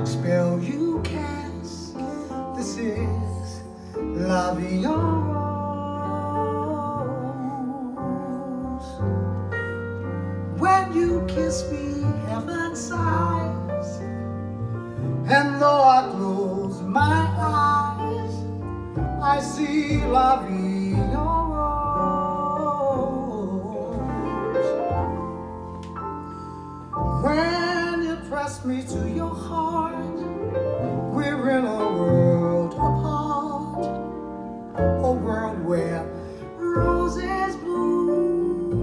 spell you cast. This is La Vie en Rose. When you kiss me, heaven sighs, and though I close my eyes, I see La Vie en Rose. When you press me to your heart, we're in a world apart, a world where roses bloom.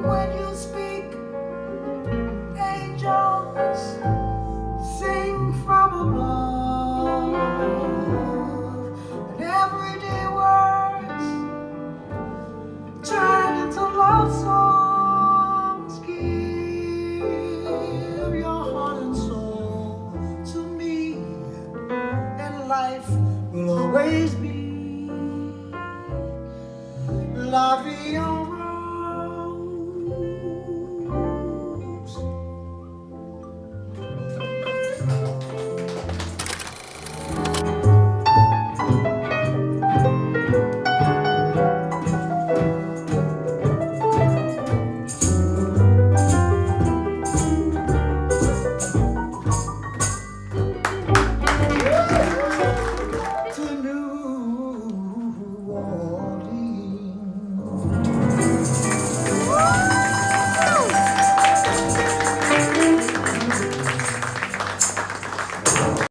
When you speak, angels sing from above, and everyday words turn into love songs. Give your heart and soul to me, and life will always be La Vie en